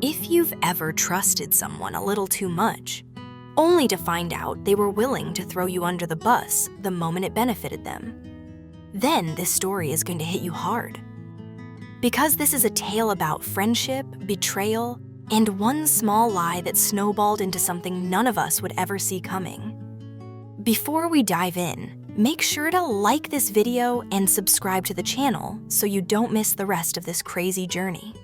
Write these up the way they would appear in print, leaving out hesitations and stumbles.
If you've ever trusted someone a little too much, only to find out they were willing to throw you under the bus the moment it benefited them, then this story is going to hit you hard. Because this is a tale about friendship, betrayal, and one small lie that snowballed into something none of us would ever see coming. Before we dive in, make sure to like this video and subscribe to the channel so you don't miss the rest of this crazy journey.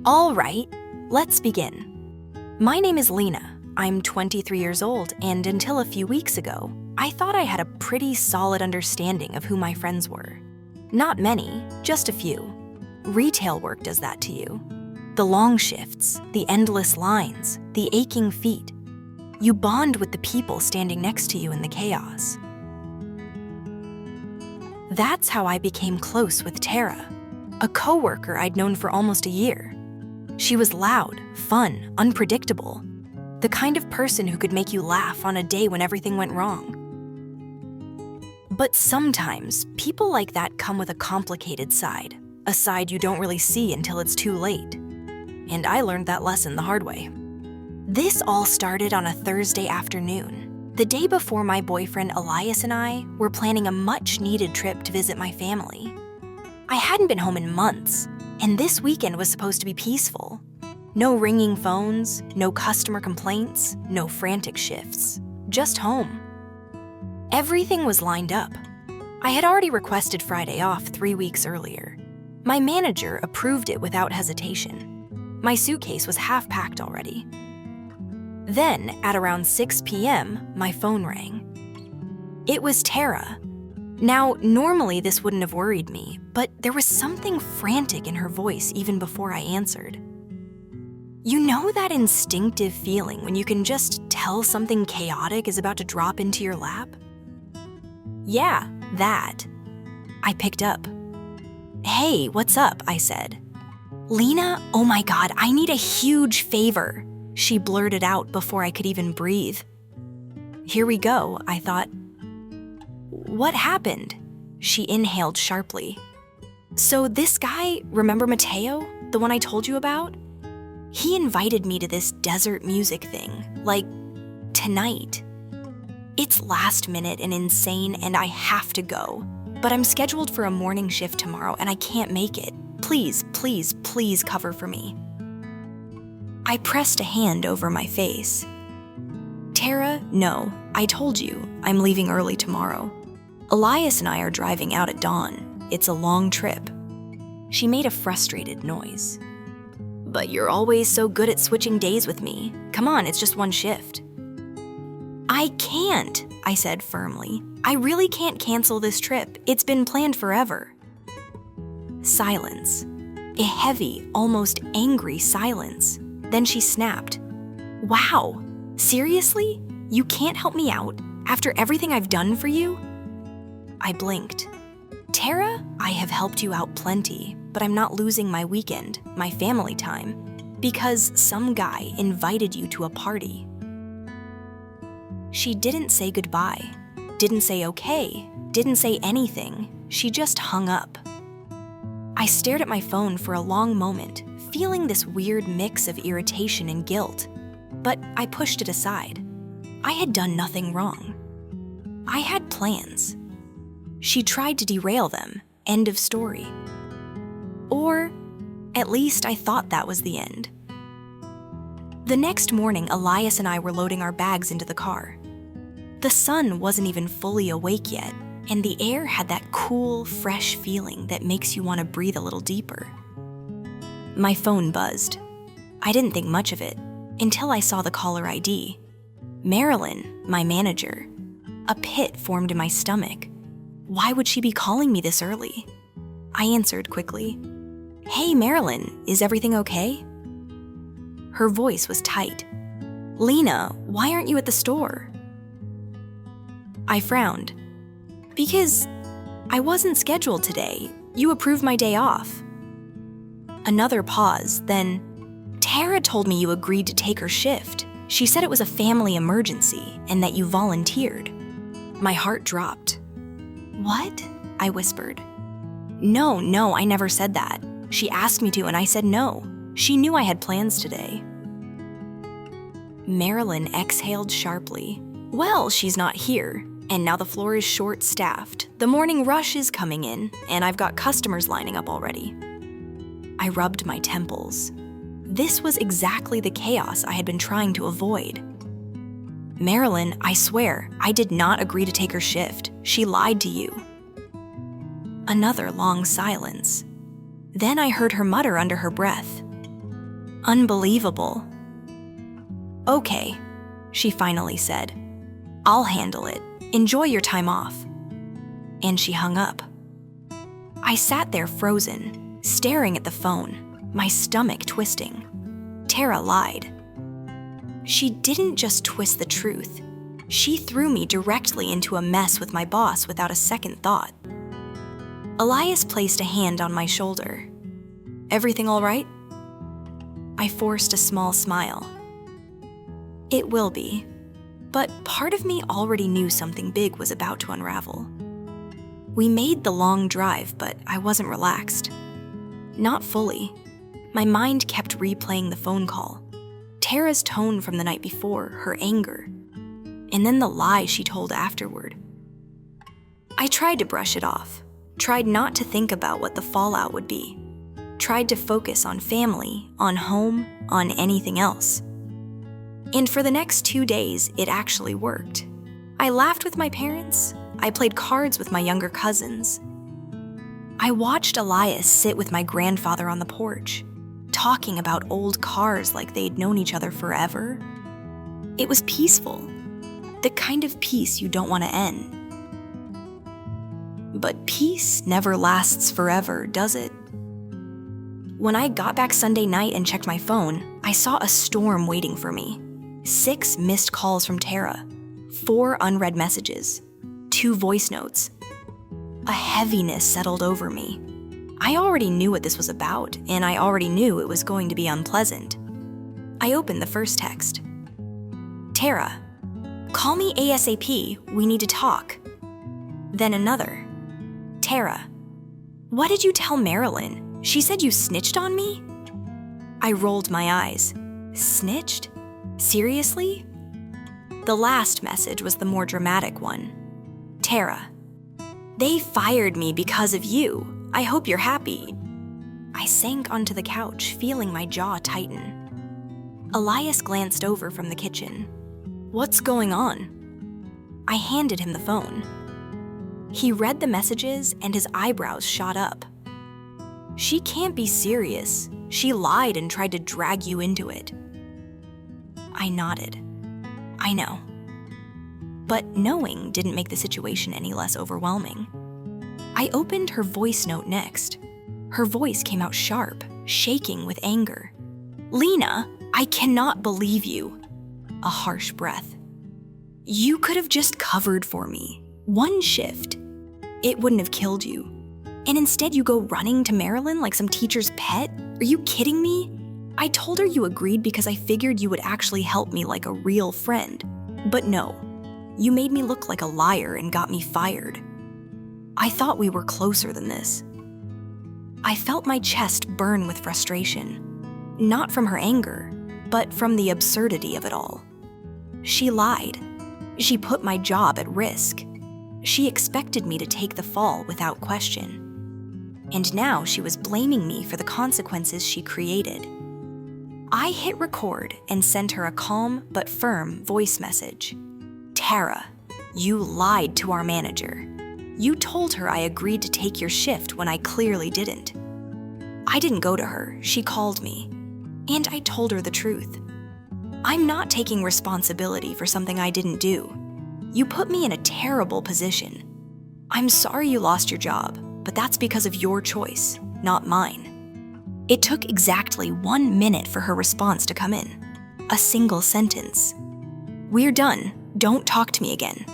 All right, let's begin. My name is Lena. I'm 23 years old, and until a few weeks ago, I thought I had a pretty solid understanding of who my friends were. Not many, just a few. Retail work does that to you. The long shifts, the endless lines, the aching feet. You bond with the people standing next to you in the chaos. That's how I became close with Tara, a coworker I'd known for almost a year. She was loud, fun, unpredictable, the kind of person who could make you laugh on a day when everything went wrong. But sometimes, people like that come with a complicated side, a side you don't really see until it's too late. And I learned that lesson the hard way. This all started on a Thursday afternoon, the day before my boyfriend Elias and I were planning a much-needed trip to visit my family. I hadn't been home in months, and this weekend was supposed to be peaceful. No ringing phones, no customer complaints, no frantic shifts, just home. Everything was lined up. I had already requested Friday off 3 weeks earlier. My manager approved it without hesitation. My suitcase was half packed already. Then, at around 6 p.m., my phone rang. It was Tara. Now, normally this wouldn't have worried me, but there was something frantic in her voice even before I answered. You know that instinctive feeling when you can just tell something chaotic is about to drop into your lap? Yeah, that. I picked up. Hey, what's up? I said. Lena, oh my God, I need a huge favor, she blurted out before I could even breathe. Here we go, I thought. What happened? She inhaled sharply. So this guy, remember Mateo, the one I told you about? He invited me to this desert music thing, like tonight. It's last minute and insane and I have to go, but I'm scheduled for a morning shift tomorrow and I can't make it. Please, please, please cover for me. I pressed a hand over my face. Tara, no, I told you, I'm leaving early tomorrow. Elias and I are driving out at dawn. It's a long trip. She made a frustrated noise. But you're always so good at switching days with me. Come on, it's just one shift. I can't, I said firmly. I really can't cancel this trip. It's been planned forever. Silence. A heavy, almost angry silence. Then she snapped. Wow, seriously? You can't help me out after everything I've done for you? I blinked. Tara, I have helped you out plenty, but I'm not losing my weekend, my family time, because some guy invited you to a party. She didn't say goodbye, didn't say okay, didn't say anything. She just hung up. I stared at my phone for a long moment, feeling this weird mix of irritation and guilt, but I pushed it aside. I had done nothing wrong. I had plans. She tried to derail them. End of story. Or, at least I thought that was the end. The next morning, Elias and I were loading our bags into the car. The sun wasn't even fully awake yet, and the air had that cool, fresh feeling that makes you want to breathe a little deeper. My phone buzzed. I didn't think much of it until I saw the caller ID. Marilyn, my manager. A pit formed in my stomach. Why would she be calling me this early? I answered quickly. Hey, Marilyn, is everything okay? Her voice was tight. Lena, why aren't you at the store? I frowned. Because I wasn't scheduled today. You approved my day off. Another pause, then, Tara told me you agreed to take her shift. She said it was a family emergency and that you volunteered. My heart dropped. What? I whispered. No, I never said that. She asked me to and I said no. She knew I had plans today. Marilyn exhaled sharply. Well, she's not here, and now the floor is short-staffed. The morning rush is coming in, and I've got customers lining up already. I rubbed my temples. This was exactly the chaos I had been trying to avoid. Marilyn, I swear, I did not agree to take her shift. She lied to you. Another long silence. Then I heard her mutter under her breath. Unbelievable. Okay, she finally said. I'll handle it. Enjoy your time off. And she hung up. I sat there frozen, staring at the phone, my stomach twisting. Tara lied. She didn't just twist the truth. She threw me directly into a mess with my boss without a second thought. Elias placed a hand on my shoulder. Everything all right? I forced a small smile. It will be, but part of me already knew something big was about to unravel. We made the long drive, but I wasn't relaxed. Not fully. My mind kept replaying the phone call, Tara's tone from the night before, her anger, and then the lie she told afterward. I tried to brush it off, tried not to think about what the fallout would be, tried to focus on family, on home, on anything else. And for the next 2 days, it actually worked. I laughed with my parents. I played cards with my younger cousins. I watched Elias sit with my grandfather on the porch, talking about old cars like they'd known each other forever. It was peaceful, the kind of peace you don't want to end. But peace never lasts forever, does it? When I got back Sunday night and checked my phone, I saw a storm waiting for me. 6 missed calls from Tara, 4 unread messages, 2 voice notes. A heaviness settled over me. I already knew what this was about, and I already knew it was going to be unpleasant. I opened the first text. Tara, call me ASAP, we need to talk. Then another. Tara, what did you tell Marilyn? She said you snitched on me? I rolled my eyes. Snitched? Seriously? The last message was the more dramatic one. Tara, they fired me because of you. I hope you're happy. I sank onto the couch, feeling my jaw tighten. Elias glanced over from the kitchen. What's going on? I handed him the phone. He read the messages and his eyebrows shot up. She can't be serious. She lied and tried to drag you into it. I nodded. I know. But knowing didn't make the situation any less overwhelming. I opened her voice note next. Her voice came out sharp, shaking with anger. Lena, I cannot believe you. A harsh breath. You could have just covered for me. 1 shift. It wouldn't have killed you. And instead you go running to Marilyn like some teacher's pet? Are you kidding me? I told her you agreed because I figured you would actually help me like a real friend. But no, you made me look like a liar and got me fired. I thought we were closer than this. I felt my chest burn with frustration, not from her anger, but from the absurdity of it all. She lied. She put my job at risk. She expected me to take the fall without question. And now she was blaming me for the consequences she created. I hit record and sent her a calm but firm voice message. Tara, you lied to our manager. You told her I agreed to take your shift when I clearly didn't. I didn't go to her, she called me. And I told her the truth. I'm not taking responsibility for something I didn't do. You put me in a terrible position. I'm sorry you lost your job, but that's because of your choice, not mine. It took exactly 1 minute for her response to come in. A single sentence. We're done. Don't talk to me again.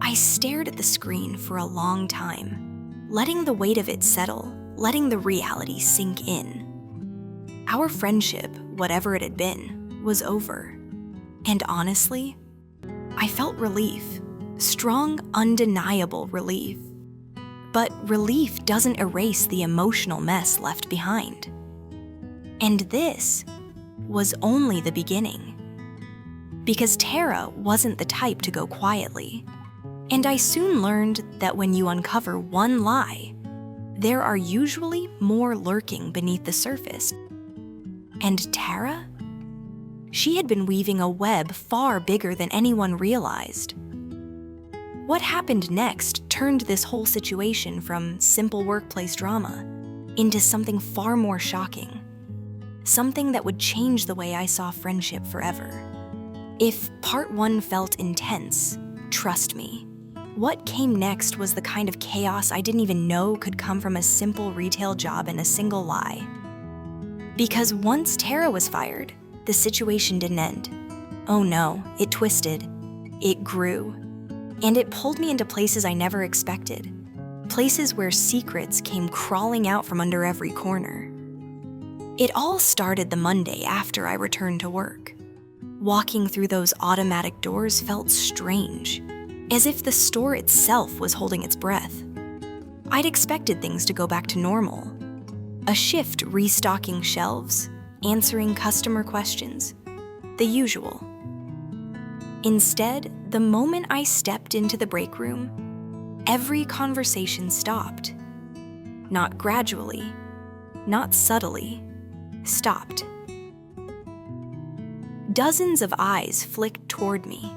I stared at the screen for a long time, letting the weight of it settle, letting the reality sink in. Our friendship, whatever it had been, was over. And honestly, I felt relief. Strong, undeniable relief. But relief doesn't erase the emotional mess left behind. And this was only the beginning. Because Tara wasn't the type to go quietly. And I soon learned that when you uncover one lie, there are usually more lurking beneath the surface. And Tara? She had been weaving a web far bigger than anyone realized. What happened next turned this whole situation from simple workplace drama into something far more shocking. Something that would change the way I saw friendship forever. If part 1 felt intense, trust me, what came next was the kind of chaos I didn't even know could come from a simple retail job and a single lie. Because once Tara was fired, the situation didn't end. Oh no, it twisted. It grew. And it pulled me into places I never expected. Places where secrets came crawling out from under every corner. It all started the Monday after I returned to work. Walking through those automatic doors felt strange, as if the store itself was holding its breath. I'd expected things to go back to normal. A shift restocking shelves, answering customer questions, the usual. Instead, the moment I stepped into the break room, every conversation stopped. Not gradually, not subtly, stopped. Dozens of eyes flicked toward me,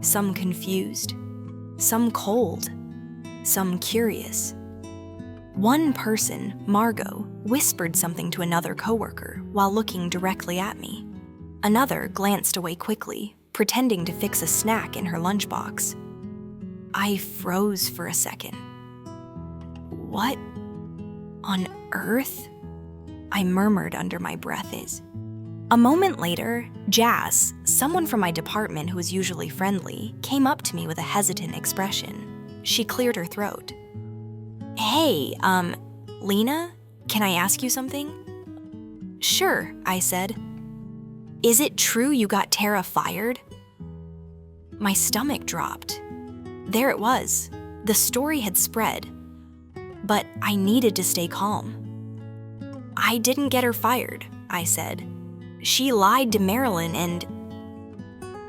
some confused, some cold, some curious. One person, Margot, whispered something to another coworker while looking directly at me. Another glanced away quickly, pretending to fix a snack in her lunchbox. I froze for a second. What on earth? I murmured under my breath. A moment later, Jazz, someone from my department who was usually friendly, came up to me with a hesitant expression. She cleared her throat. Hey, Lena, can I ask you something? Sure, I said. Is it true you got Tara fired? My stomach dropped. There it was. The story had spread. But I needed to stay calm. I didn't get her fired, I said. She lied to Marilyn and...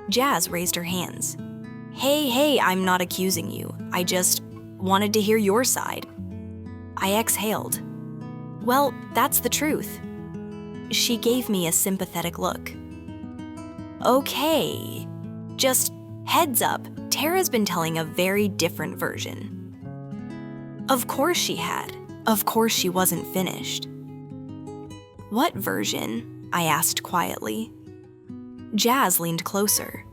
Jazz raised her hands. Hey, I'm not accusing you. I just wanted to hear your side. I exhaled. Well, that's the truth. She gave me a sympathetic look. Okay, just heads up, Tara's been telling a very different version. Of course she had. Of course she wasn't finished. What version? I asked quietly. Jazz leaned closer.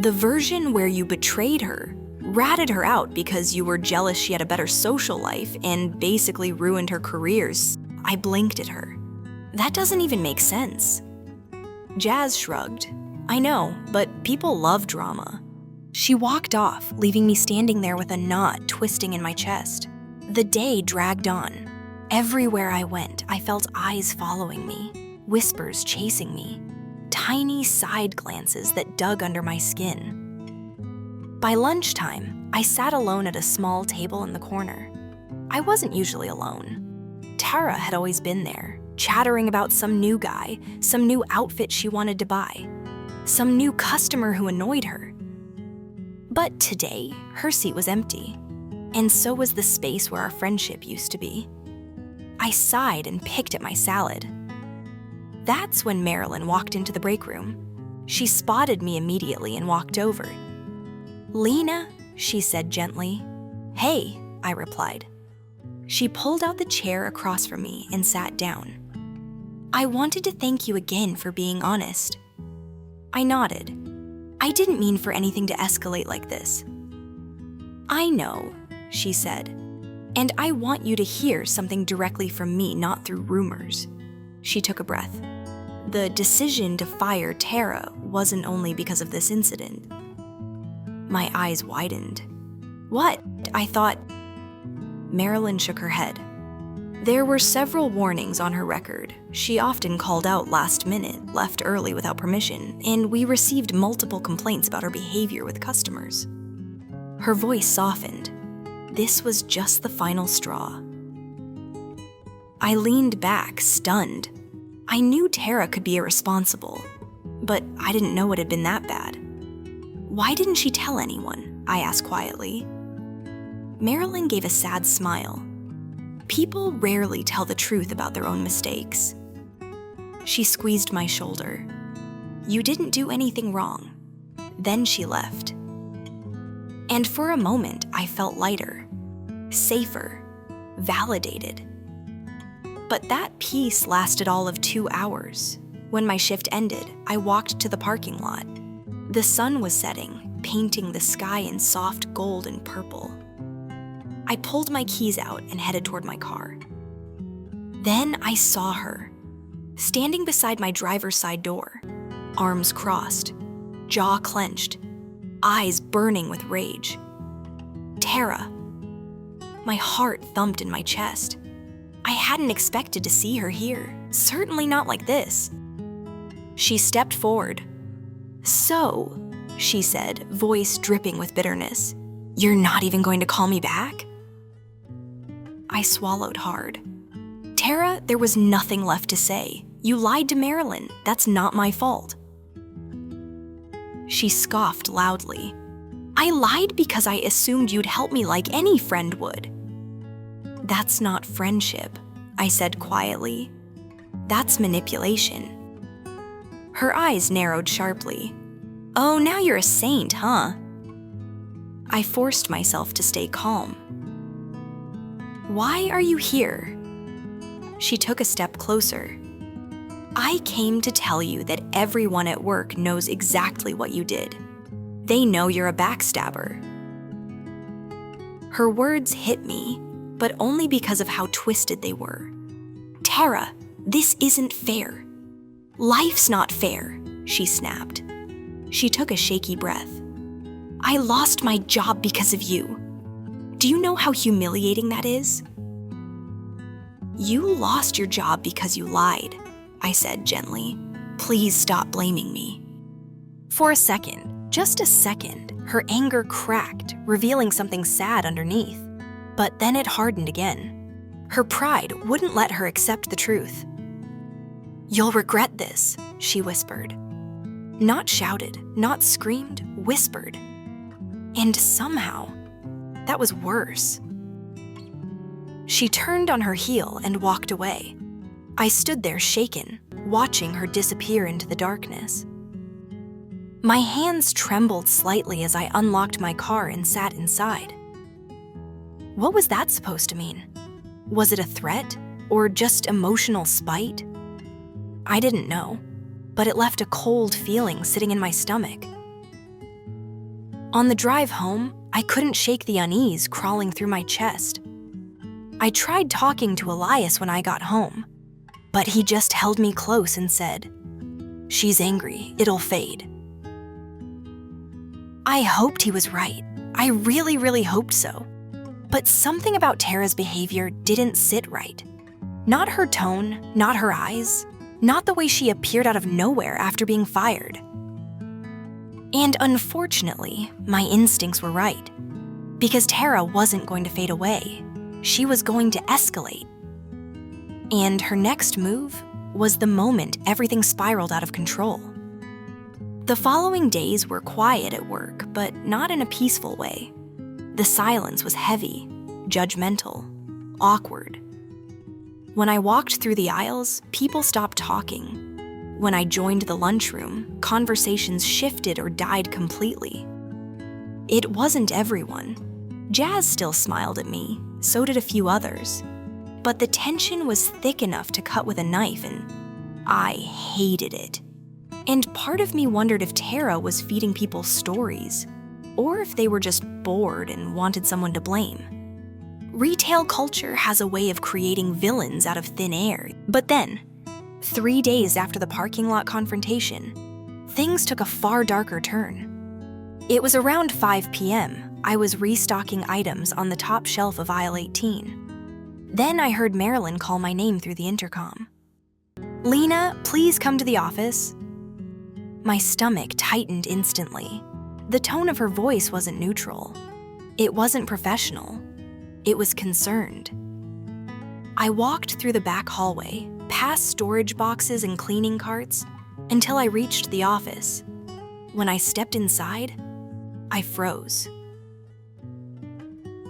The version where you betrayed her, ratted her out because you were jealous she had a better social life and basically ruined her careers. I blinked at her. That doesn't even make sense. Jazz shrugged. I know, but people love drama. She walked off, leaving me standing there with a knot twisting in my chest. The day dragged on. Everywhere I went, I felt eyes following me, whispers chasing me, tiny side glances that dug under my skin. By lunchtime, I sat alone at a small table in the corner. I wasn't usually alone. Tara had always been there, chattering about some new guy, some new outfit she wanted to buy, some new customer who annoyed her. But today, her seat was empty, and so was the space where our friendship used to be. I sighed and picked at my salad. That's when Marilyn walked into the break room. She spotted me immediately and walked over. Lena, she said gently. Hey, I replied. She pulled out the chair across from me and sat down. I wanted to thank you again for being honest. I nodded. I didn't mean for anything to escalate like this. I know, she said, and I want you to hear something directly from me, not through rumors. She took a breath. The decision to fire Tara wasn't only because of this incident. My eyes widened. What? I thought... Marilyn shook her head. There were several warnings on her record. She often called out last minute, left early without permission, and we received multiple complaints about her behavior with customers. Her voice softened. This was just the final straw. I leaned back, stunned. I knew Tara could be irresponsible, but I didn't know it had been that bad. Why didn't she tell anyone? I asked quietly. Marilyn gave a sad smile. People rarely tell the truth about their own mistakes. She squeezed my shoulder. You didn't do anything wrong. Then she left. And for a moment, I felt lighter, safer, validated. But that peace lasted all of 2 hours. When my shift ended, I walked to the parking lot. The sun was setting, painting the sky in soft gold and purple. I pulled my keys out and headed toward my car. Then I saw her, standing beside my driver's side door, arms crossed, jaw clenched, eyes burning with rage. Tara. My heart thumped in my chest. I hadn't expected to see her here, certainly not like this. She stepped forward. So, she said, voice dripping with bitterness, you're not even going to call me back? I swallowed hard. Tara, there was nothing left to say. You lied to Marilyn. That's not my fault. She scoffed loudly. I lied because I assumed you'd help me like any friend would. That's not friendship, I said quietly. That's manipulation. Her eyes narrowed sharply. Oh, now you're a saint, huh? I forced myself to stay calm. Why are you here? She took a step closer. I came to tell you that everyone at work knows exactly what you did. They know you're a backstabber. Her words hit me, but only because of how twisted they were. Tara, this isn't fair. Life's not fair, she snapped. She took a shaky breath. I lost my job because of you. Do you know how humiliating that is? You lost your job because you lied, I said gently. Please stop blaming me. For a second, just a second, her anger cracked, revealing something sad underneath. But then it hardened again. Her pride wouldn't let her accept the truth. You'll regret this, she whispered. Not shouted, not screamed, whispered. And somehow, that was worse. She turned on her heel and walked away. I stood there shaken, watching her disappear into the darkness. My hands trembled slightly as I unlocked my car and sat inside. What was that supposed to mean? Was it a threat or just emotional spite? I didn't know, but it left a cold feeling sitting in my stomach. On the drive home, I couldn't shake the unease crawling through my chest. I tried talking to Elias when I got home, but he just held me close and said, "She's angry, it'll fade." I hoped he was right. I really, really hoped so. But something about Tara's behavior didn't sit right. Not her tone, not her eyes, not the way she appeared out of nowhere after being fired. And unfortunately, my instincts were right. Because Tara wasn't going to fade away. She was going to escalate. And her next move was the moment everything spiraled out of control. The following days were quiet at work, but not in a peaceful way. The silence was heavy, judgmental, awkward. When I walked through the aisles, people stopped talking. When I joined the lunchroom, conversations shifted or died completely. It wasn't everyone. Jazz still smiled at me, so did a few others. But the tension was thick enough to cut with a knife, and I hated it. And part of me wondered if Tara was feeding people stories, or if they were just bored and wanted someone to blame. Retail culture has a way of creating villains out of thin air. But then, 3 days after the parking lot confrontation, things took a far darker turn. It was around 5 p.m. I was restocking items on the top shelf of aisle 18. Then I heard Marilyn call my name through the intercom. "Lena, please come to the office." My stomach tightened instantly. The tone of her voice wasn't neutral. It wasn't professional. It was concerned. I walked through the back hallway, past storage boxes and cleaning carts, until I reached the office. When I stepped inside, I froze.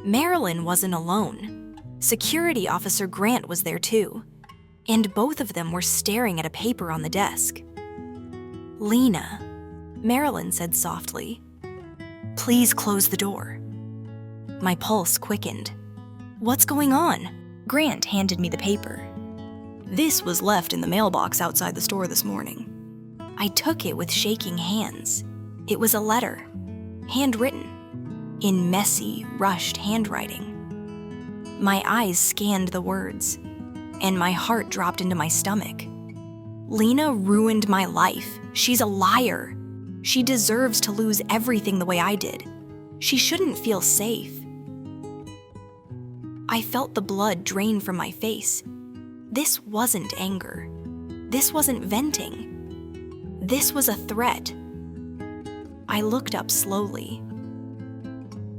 Marilyn wasn't alone. Security Officer Grant was there too, and both of them were staring at a paper on the desk. "Lena," Marilyn said softly, "please close the door." My pulse quickened. "What's going on?" Grant handed me the paper. "This was left in the mailbox outside the store this morning." I took it with shaking hands. It was a letter, handwritten, in messy, rushed handwriting. My eyes scanned the words, and my heart dropped into my stomach. Lena ruined my life. She's a liar. She deserves to lose everything the way I did. She shouldn't feel safe. I felt the blood drain from my face. This wasn't anger. This wasn't venting. This was a threat. I looked up slowly.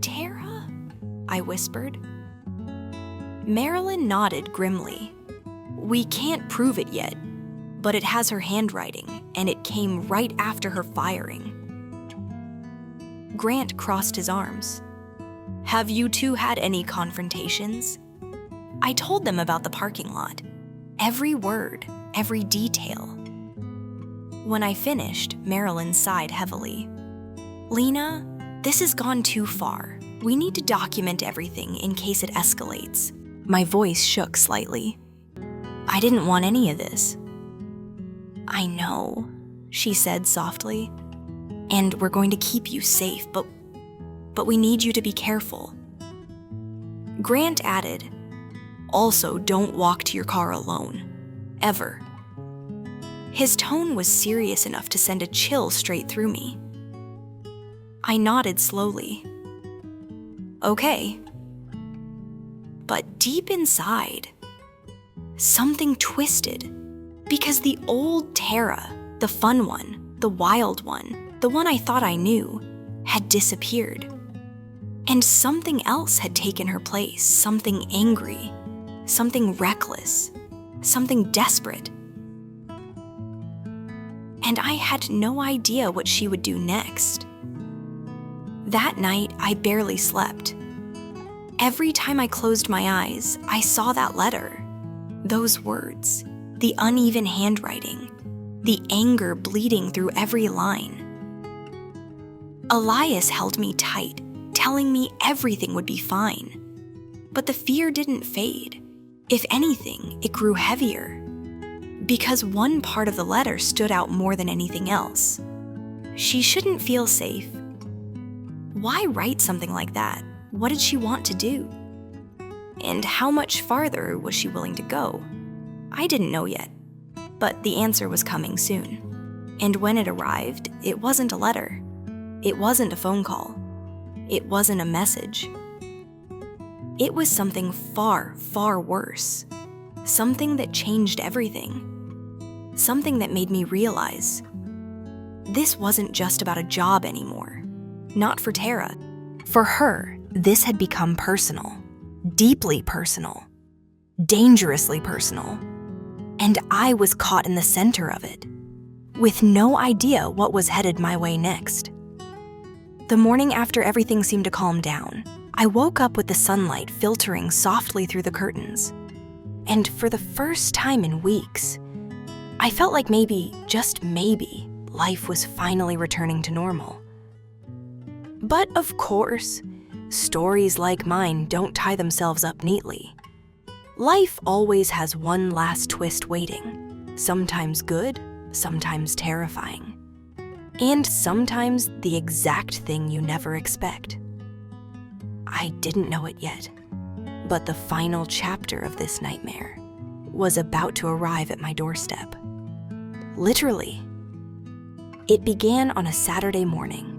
"Tara?" I whispered. Marilyn nodded grimly. "We can't prove it yet, but it has her handwriting, and it came right after her firing." Grant crossed his arms. "Have you two had any confrontations?" I told them about the parking lot. Every word, every detail. When I finished, Marilyn sighed heavily. "Lena, this has gone too far. We need to document everything in case it escalates." My voice shook slightly. "I didn't want any of this." "I know," she said softly. "And we're going to keep you safe, but we need you to be careful." Grant added, "Also, don't walk to your car alone. Ever." His tone was serious enough to send a chill straight through me. I nodded slowly. "Okay." But deep inside, something twisted, because the old Tara, the fun one, the wild one, the one I thought I knew, had disappeared. And something else had taken her place, something angry, something reckless, something desperate. And I had no idea what she would do next. That night, I barely slept. Every time I closed my eyes, I saw that letter, those words, the uneven handwriting, the anger bleeding through every line. Elias held me tight, telling me everything would be fine. But the fear didn't fade. If anything, it grew heavier. Because one part of the letter stood out more than anything else. She shouldn't feel safe. Why write something like that? What did she want to do? And how much farther was she willing to go? I didn't know yet, but the answer was coming soon. And when it arrived, it wasn't a letter. It wasn't a phone call. It wasn't a message. It was something far, far worse. Something that changed everything. Something that made me realize this wasn't just about a job anymore. Not for Tara. For her, this had become personal. Deeply personal. Dangerously personal. And I was caught in the center of it, with no idea what was headed my way next. The morning after everything seemed to calm down, I woke up with the sunlight filtering softly through the curtains. And for the first time in weeks, I felt like maybe, just maybe, life was finally returning to normal. But of course, stories like mine don't tie themselves up neatly. Life always has one last twist waiting, sometimes good, sometimes terrifying, and sometimes the exact thing you never expect. I didn't know it yet, but the final chapter of this nightmare was about to arrive at my doorstep. Literally. It began on a Saturday morning.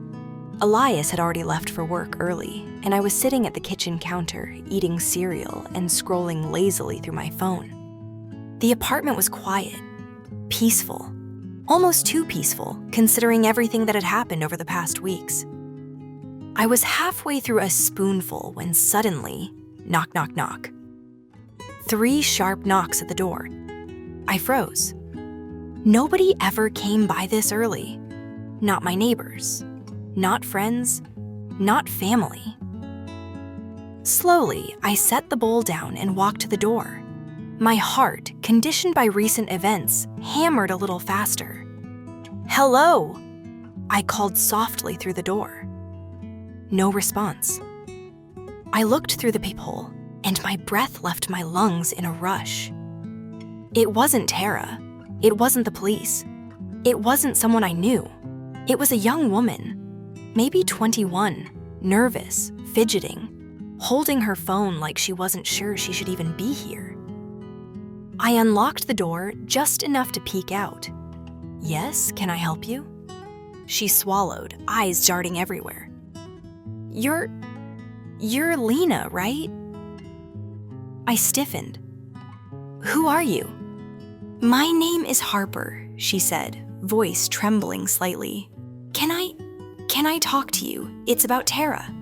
Elias had already left for work early, and I was sitting at the kitchen counter, eating cereal and scrolling lazily through my phone. The apartment was quiet, peaceful, almost too peaceful, considering everything that had happened over the past weeks. I was halfway through a spoonful when suddenly, knock, knock, knock. 3 sharp knocks at the door. I froze. Nobody ever came by this early. Not my neighbors, not friends, not family. Slowly, I set the bowl down and walked to the door. My heart, conditioned by recent events, hammered a little faster. "Hello!" I called softly through the door. No response. I looked through the peephole, and my breath left my lungs in a rush. It wasn't Tara. It wasn't the police. It wasn't someone I knew. It was a young woman, maybe 21, nervous, fidgeting, holding her phone like she wasn't sure she should even be here. I unlocked the door just enough to peek out. "Yes, can I help you?" She swallowed, eyes darting everywhere. You're Lena, right?" I stiffened. "Who are you?" "My name is Harper," she said, voice trembling slightly. Can I talk to you? It's about Tara."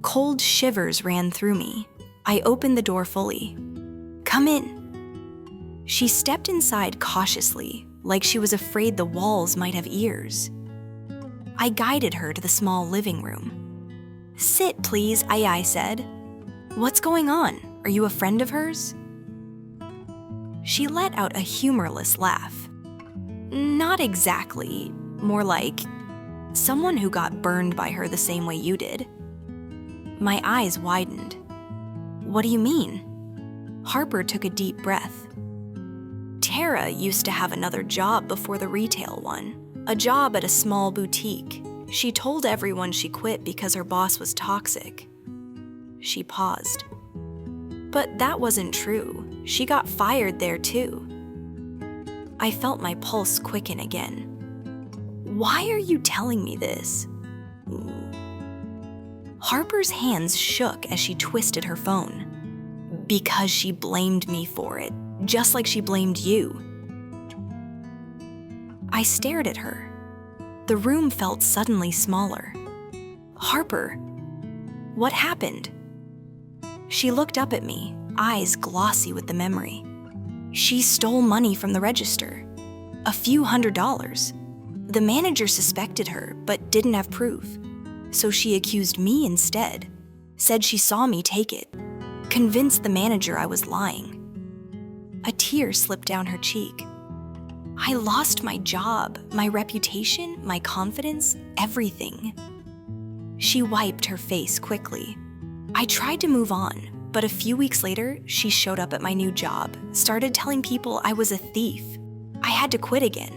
Cold shivers ran through me. I opened the door fully. "Come in." She stepped inside cautiously, like she was afraid the walls might have ears. I guided her to the small living room. "Sit, please," I said. "What's going on? Are you a friend of hers?" She let out a humorless laugh. "Not exactly. More like someone who got burned by her the same way you did." My eyes widened. "What do you mean?" Harper took a deep breath. "Tara used to have another job before the retail one, a job at a small boutique. She told everyone she quit because her boss was toxic." She paused. "But that wasn't true. She got fired there too." I felt my pulse quicken again. "Why are you telling me this?" Harper's hands shook as she twisted her phone. "Because she blamed me for it, just like she blamed you." I stared at her. The room felt suddenly smaller. "Harper, what happened?" She looked up at me, eyes glossy with the memory. "She stole money from the register. A few $100s. The manager suspected her, but didn't have proof. So she accused me instead. Said she saw me take it. Convinced the manager I was lying." A tear slipped down her cheek. "I lost my job, my reputation, my confidence, everything." She wiped her face quickly. I tried to move on, but a few weeks later, she showed up at my new job, started telling people I was a thief. I had to quit again.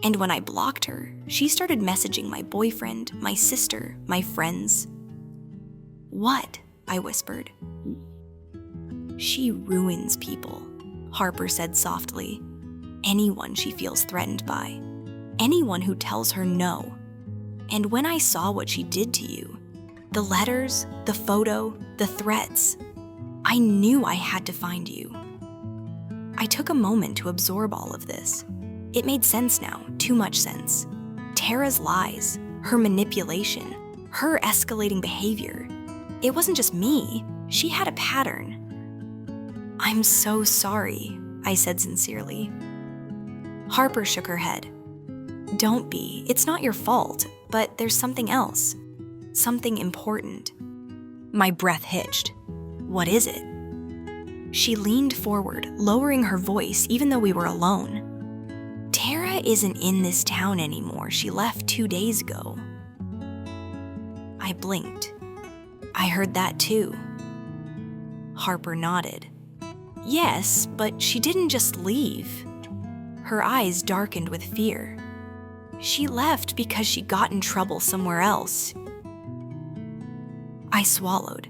And when I blocked her, she started messaging my boyfriend, my sister, my friends. "What?" I whispered. "She ruins people," Harper said softly. "Anyone she feels threatened by. Anyone who tells her no. And when I saw what she did to you, the letters, the photo, the threats, I knew I had to find you." I took a moment to absorb all of this. It made sense now, too much sense. Tara's lies, her manipulation, her escalating behavior. It wasn't just me, she had a pattern. "I'm so sorry," I said sincerely. Harper shook her head. "Don't be, it's not your fault, but there's something else. Something important." My breath hitched. "What is it?" She leaned forward, lowering her voice even though we were alone. "Tara isn't in this town anymore. She left 2 days ago." I blinked. "I heard that too." Harper nodded. "Yes, but she didn't just leave." Her eyes darkened with fear. "She left because she got in trouble somewhere else." I swallowed.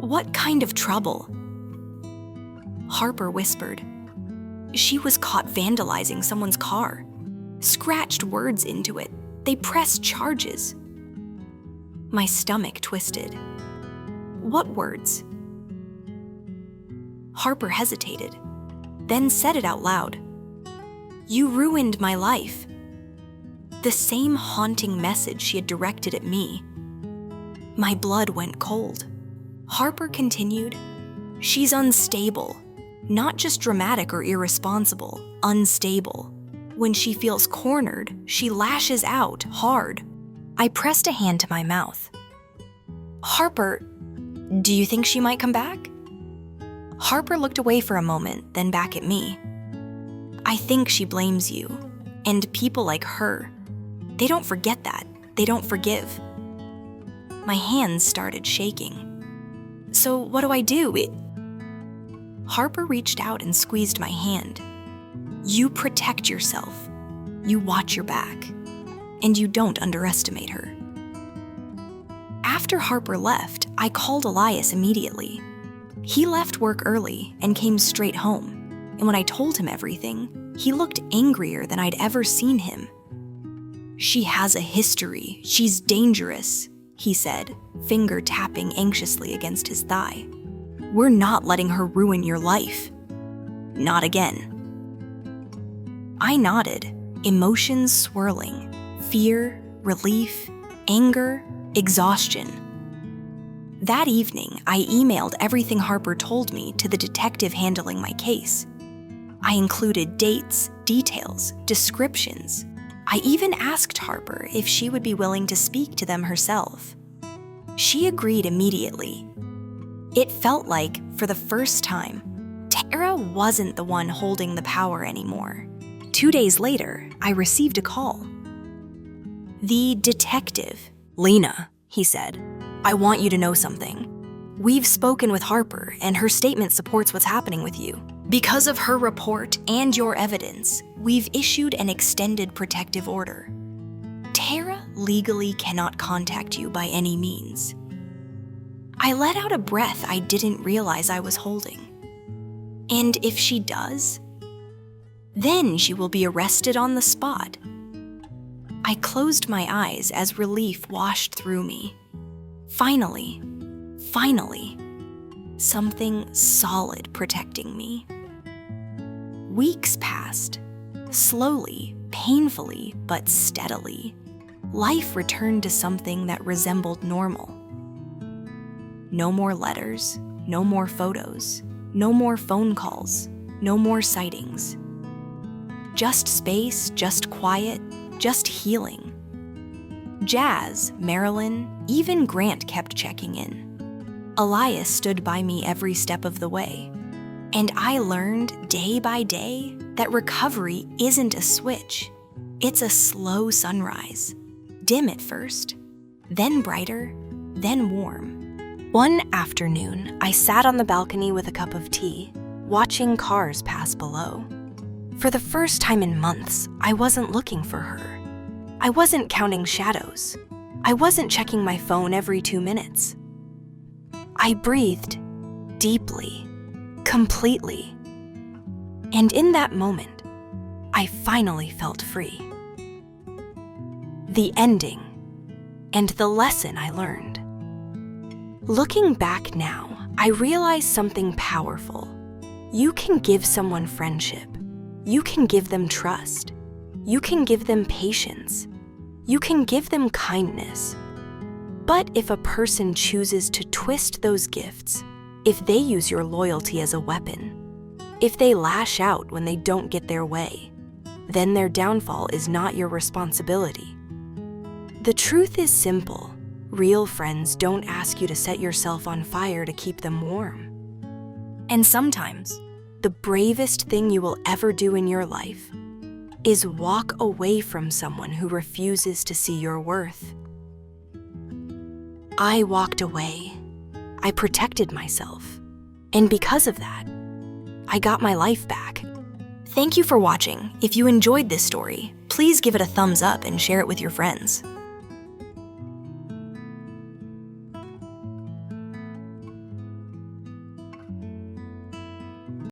"What kind of trouble?" Harper whispered. "She was caught vandalizing someone's car. Scratched words into it. They pressed charges." My stomach twisted. "What words?" Harper hesitated, then said it out loud. "You ruined my life." The same haunting message she had directed at me. My blood went cold. Harper continued, "She's unstable. Not just dramatic or irresponsible, unstable. When she feels cornered, she lashes out hard. I pressed a hand to my mouth. Harper, do you think she might come back? Harper looked away for a moment, then back at me. I think she blames you, and people like her. They don't forget that. They don't forgive. My hands started shaking. So what do I do? Harper reached out and squeezed my hand. You protect yourself. You watch your back. And you don't underestimate her. After Harper left, I called Elias immediately. He left work early and came straight home. And when I told him everything, he looked angrier than I'd ever seen him. She has a history. She's dangerous, he said, finger tapping anxiously against his thigh. We're not letting her ruin your life. Not again. I nodded, emotions swirling, fear, relief, anger, exhaustion. That evening, I emailed everything Harper told me to the detective handling my case. I included dates, details, descriptions. I even asked Harper if she would be willing to speak to them herself. She agreed immediately. It felt like, for the first time, Tara wasn't the one holding the power anymore. 2 days later, I received a call. The detective. Lena, he said, I want you to know something. We've spoken with Harper, and her statement supports what's happening with you. Because of her report and your evidence, we've issued an extended protective order. Tara legally cannot contact you by any means. I let out a breath I didn't realize I was holding. And if she does, then she will be arrested on the spot. I closed my eyes as relief washed through me. Finally, something solid protecting me. Weeks passed. Slowly, painfully, but steadily, life returned to something that resembled normal. No more letters, no more photos, no more phone calls, no more sightings. Just space, just quiet, just healing. Jazz, Marilyn, even Grant kept checking in. Elias stood by me every step of the way. And I learned day by day that recovery isn't a switch. It's a slow sunrise. Dim at first, then brighter, then warm. One afternoon, I sat on the balcony with a cup of tea, watching cars pass below. For the first time in months, I wasn't looking for her. I wasn't counting shadows. I wasn't checking my phone every 2 minutes. I breathed deeply, completely. And in that moment, I finally felt free. The ending and the lesson I learned. Looking back now, I realize something powerful. You can give someone friendship. You can give them trust. You can give them patience. You can give them kindness. But if a person chooses to twist those gifts, if they use your loyalty as a weapon, if they lash out when they don't get their way, then their downfall is not your responsibility. The truth is simple. Real friends don't ask you to set yourself on fire to keep them warm. And sometimes, the bravest thing you will ever do in your life is walk away from someone who refuses to see your worth. I walked away. I protected myself. And because of that, I got my life back. Thank you for watching. If you enjoyed this story, please give it a thumbs up and share it with your friends.